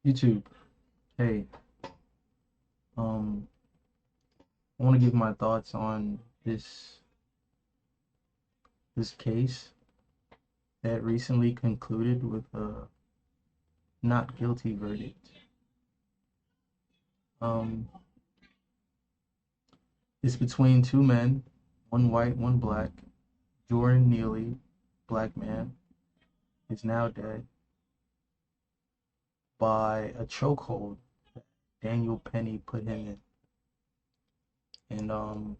YouTube. Hey, um, I want to give my thoughts on this case that recently concluded with a not guilty verdict. Um, it's between two men, one white, one black. Jordan Neely, black man, is now dead by a chokehold that Daniel Penny put him in. And I'm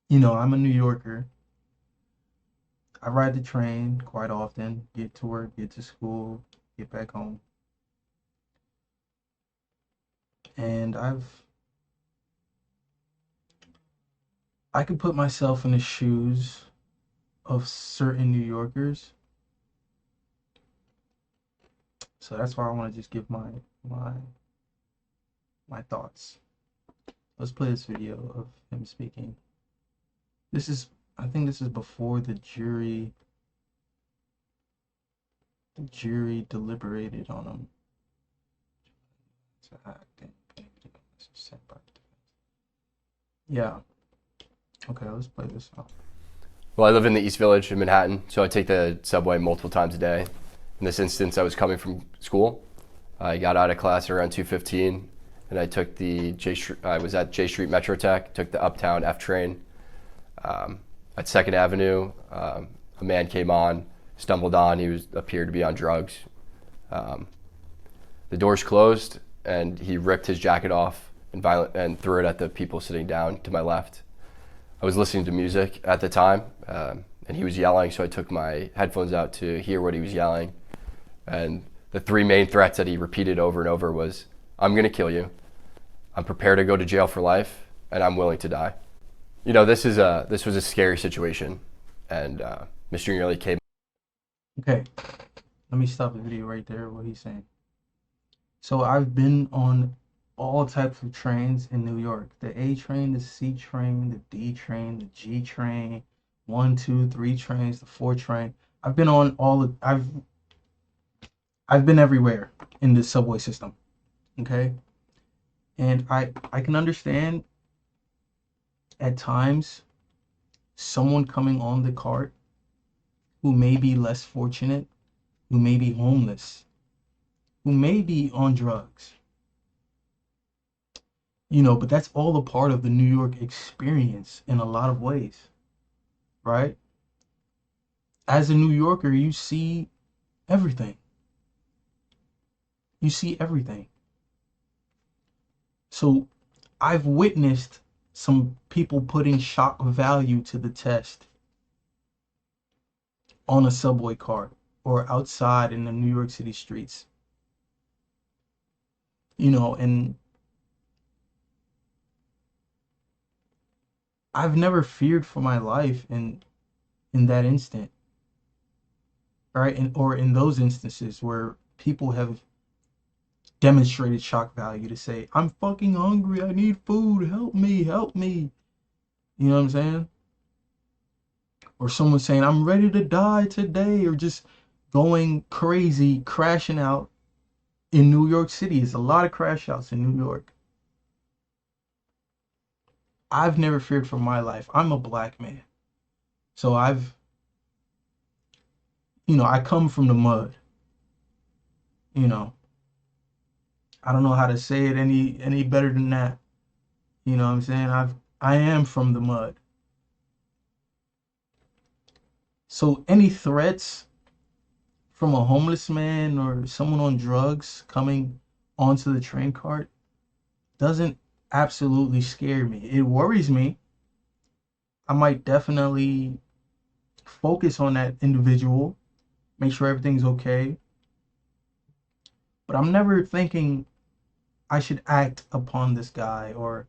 a New Yorker. I ride the train quite often, get to work, get to school, get back home. And I could put myself in the shoes of certain New Yorkers. So that's why I want to just give my my thoughts. Let's play this video of him speaking. I think this is before the jury deliberated on him. Yeah. Okay, let's play this out. Well, I live in the East Village in Manhattan, so I take the subway multiple times a day. In this instance, I was coming from school. I got out of class around 2:15, and I took I was at J Street Metro Tech, took the Uptown F train. At Second Avenue, a man came on, stumbled on. Appeared to be on drugs. The doors closed, and he ripped his jacket off and threw it at the people sitting down to my left. I was listening to music at the time, and he was yelling, so I took my headphones out to hear what he was yelling. And the three main threats that he repeated over and over was, "I'm going to kill you, I'm prepared to go to jail for life, and I'm willing to die." This was a scary situation, and Mr. Neely came. Okay, let me stop the video right there, what he's saying. So I've been on all types of trains in New York. The A train, the C train, the D train, the G train, 1, 2, 3 trains, the 4 train. I've been on I've been everywhere in the subway system. Okay? And I can understand at times someone coming on the cart who may be less fortunate, who may be homeless, who may be on drugs. But that's all a part of the New York experience in a lot of ways, right? As a New Yorker, you see everything. You see everything. So I've witnessed some people putting shock value to the test on a subway cart or outside in the New York City streets. And I've never feared for my life in that instant, right? Or in those instances where people have demonstrated shock value to say, "I'm fucking hungry, I need food, help me, help me." You know what I'm saying? Or someone saying, "I'm ready to die today," or just going crazy, crashing out in New York City. There's a lot of crash outs in New York. I've never feared for my life. I'm a black man. So I come from the mud. You know, I don't know how to say it any better than that. You know what I'm saying? I am from the mud. So any threats from a homeless man or someone on drugs coming onto the train cart doesn't absolutely scare me. It worries me. I might definitely focus on that individual, make sure everything's okay. But I'm never thinking I should act upon this guy or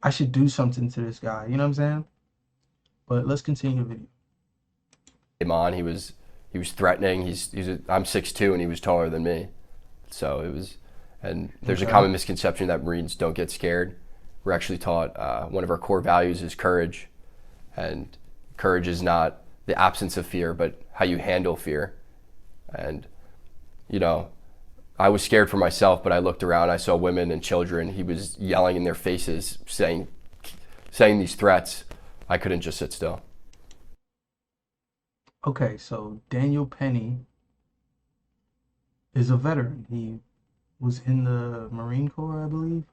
I should do something to this guy. You know what I'm saying? But let's continue the video. Came on. He was threatening. I'm 6'2", and he was taller than me, so it was. And there's a Okay. common misconception that Marines don't get scared. We're actually taught one of our core values is courage, and courage is not the absence of fear, but how you handle fear. And you know, I was scared for myself, but I looked around, I saw women and children. He was yelling in their faces, saying these threats. I couldn't just sit still. Okay, so Daniel Penny is a veteran. He was in the Marine Corps, I believe.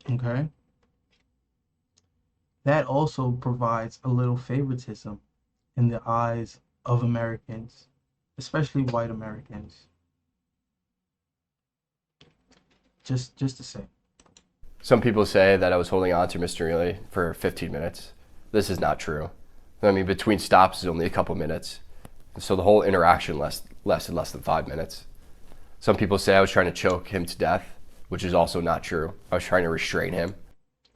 Okay. That also provides a little favoritism in the eyes of Americans, especially white Americans. Just to say. Some people say that I was holding on to Mr. Neely for 15 minutes. This is not true. I mean, between stops is only a couple minutes. So the whole interaction lasted less than 5 minutes. Some people say I was trying to choke him to death, which is also not true. I was trying to restrain him.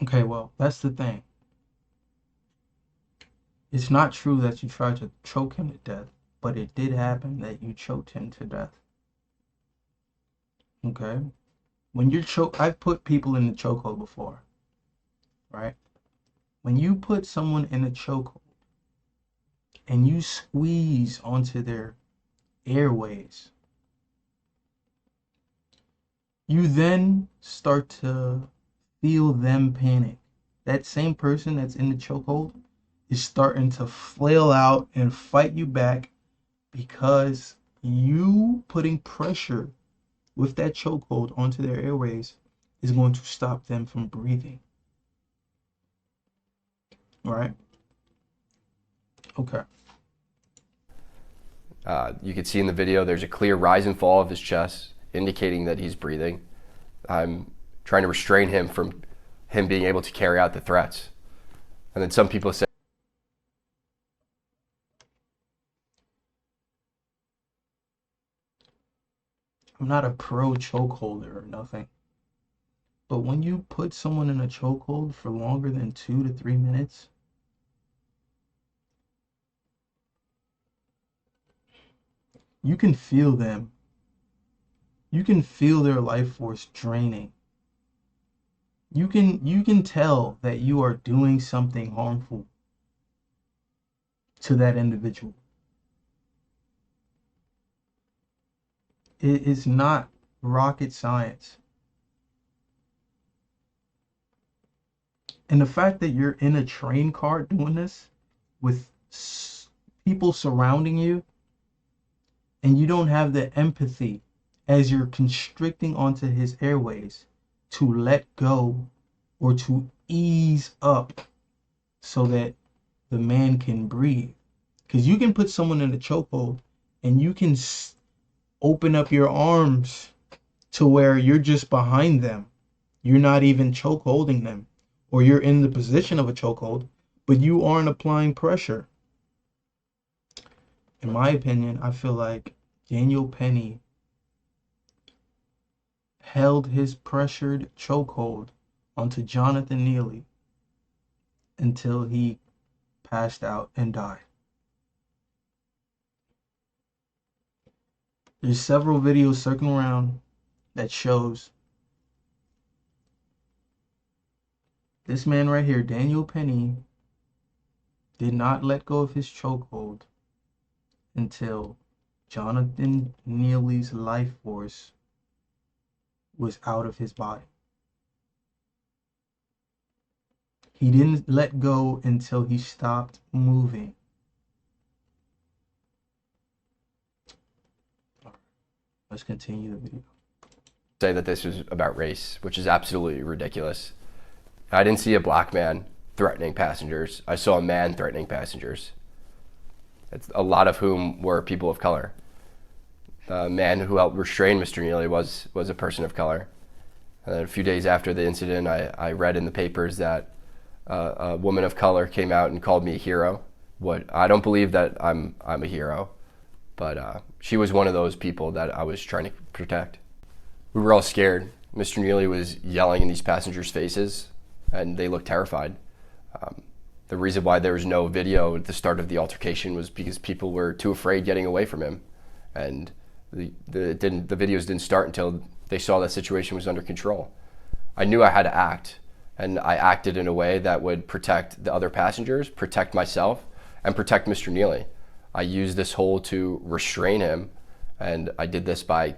Okay, well, that's the thing. It's not true that you tried to choke him to death, but it did happen that you choked him to death. Okay? When you're I've put people in the chokehold before, right? When you put someone in a chokehold and you squeeze onto their airways, you then start to feel them panic. That same person that's in the chokehold is starting to flail out and fight you back because you putting pressure with that chokehold onto their airways is going to stop them from breathing. All right? Okay. You can see in the video there's a clear rise and fall of his chest, indicating that he's breathing. I'm trying to restrain him from him being able to carry out the threats. And then some people say, I'm not a pro chokeholder or nothing. But when you put someone in a chokehold for longer than 2 to 3 minutes, you can feel them. You can feel their life force draining. You can tell that you are doing something harmful to that individual. It is not rocket science. And the fact that you're in a train car doing this with people surrounding you and you don't have the empathy as you're constricting onto his airways to let go or to ease up so that the man can breathe. Because you can put someone in a chokehold and you can open up your arms to where you're just behind them. You're not even choke holding them, or you're in the position of a chokehold, but you aren't applying pressure. In my opinion, I feel like Daniel Penny held his pressured chokehold onto Jonathan Neely until he passed out and died. There's several videos circling around that shows this man right here, Daniel Penny, did not let go of his chokehold until Jonathan Neely's life force was out of his body. He didn't let go until he stopped moving. Let's continue the video. say that this was about race, which is absolutely ridiculous. I didn't see a black man threatening passengers. I saw a man threatening passengers, a lot of whom were people of color. The man who helped restrain Mr. Neely was a person of color. And then a few days after the incident, I read in the papers that a woman of color came out and called me a hero. I don't believe that I'm a hero, but she was one of those people that I was trying to protect. We were all scared. Mr. Neely was yelling in these passengers' faces, and they looked terrified. The reason why there was no video at the start of the altercation was because people were too afraid getting away from him, and the videos didn't start until they saw that situation was under control. I knew I had to act, and I acted in a way that would protect the other passengers, protect myself, and protect Mr. Neely. I used this hole to restrain him, and I did this by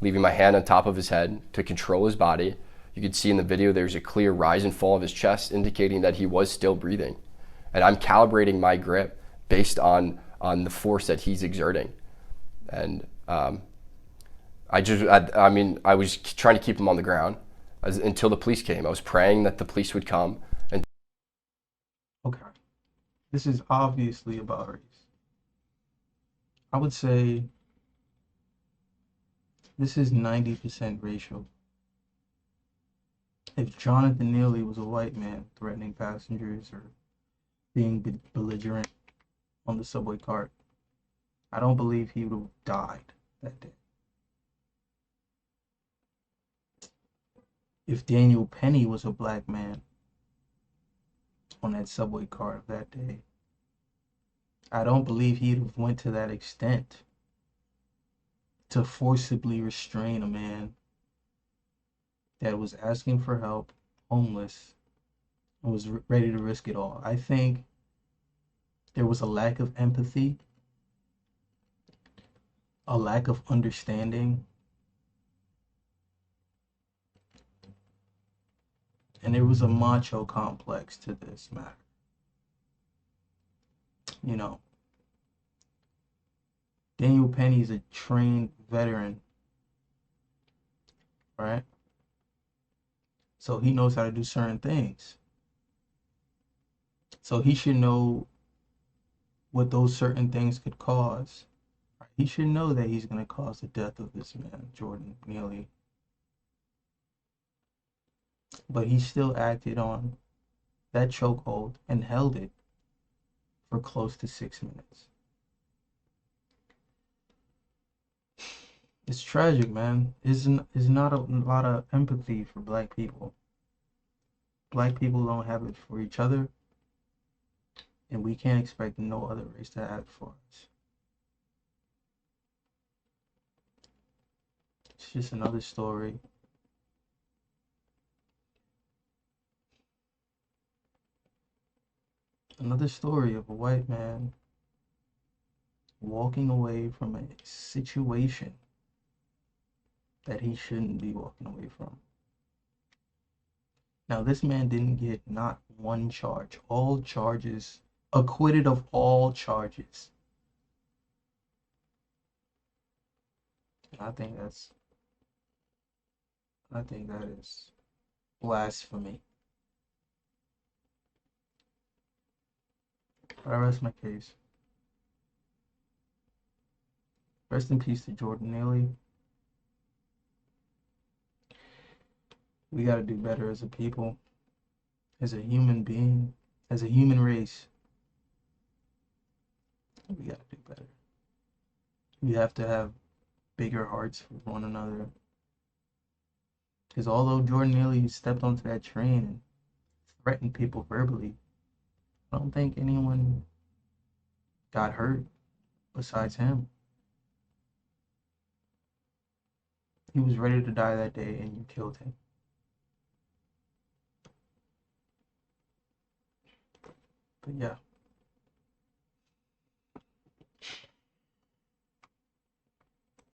leaving my hand on top of his head to control his body. You can see in the video there's a clear rise and fall of his chest indicating that he was still breathing. And I'm calibrating my grip based on the force that he's exerting. And I was trying to keep him on the ground until the police came. I was praying that the police would come. And Okay. This is obviously about race. I would say this is 90% racial. If Jonathan Neely was a white man threatening passengers or being belligerent on the subway cart, I don't believe he would have died that day. If Daniel Penny was a black man on that subway cart that day, I don't believe he'd have went to that extent to forcibly restrain a man that was asking for help, homeless, and was ready to risk it all. I think there was a lack of empathy, a lack of understanding, and there was a macho complex to this matter. You know, Daniel Penny is a trained veteran, right? So he knows how to do certain things. So he should know what those certain things could cause. He should know that he's going to cause the death of this man, Jordan Neely. But he still acted on that chokehold and held it for close to 6 minutes. It's tragic, man. Is not a lot of empathy for black people. Black people don't have it for each other, and we can't expect no other race to have it for us. It's just another story. Another story of a white man walking away from a situation that he shouldn't be walking away from. Now, this man didn't get not one charge, all charges, acquitted of all charges. And I think that is blasphemy. But I rest my case. Rest in peace to Jordan Neely. We got to do better as a people, as a human being, as a human race. We got to do better. We have to have bigger hearts for one another. Because although Jordan Neely stepped onto that train and threatened people verbally, I don't think anyone got hurt besides him. He was ready to die that day and you killed him. But yeah.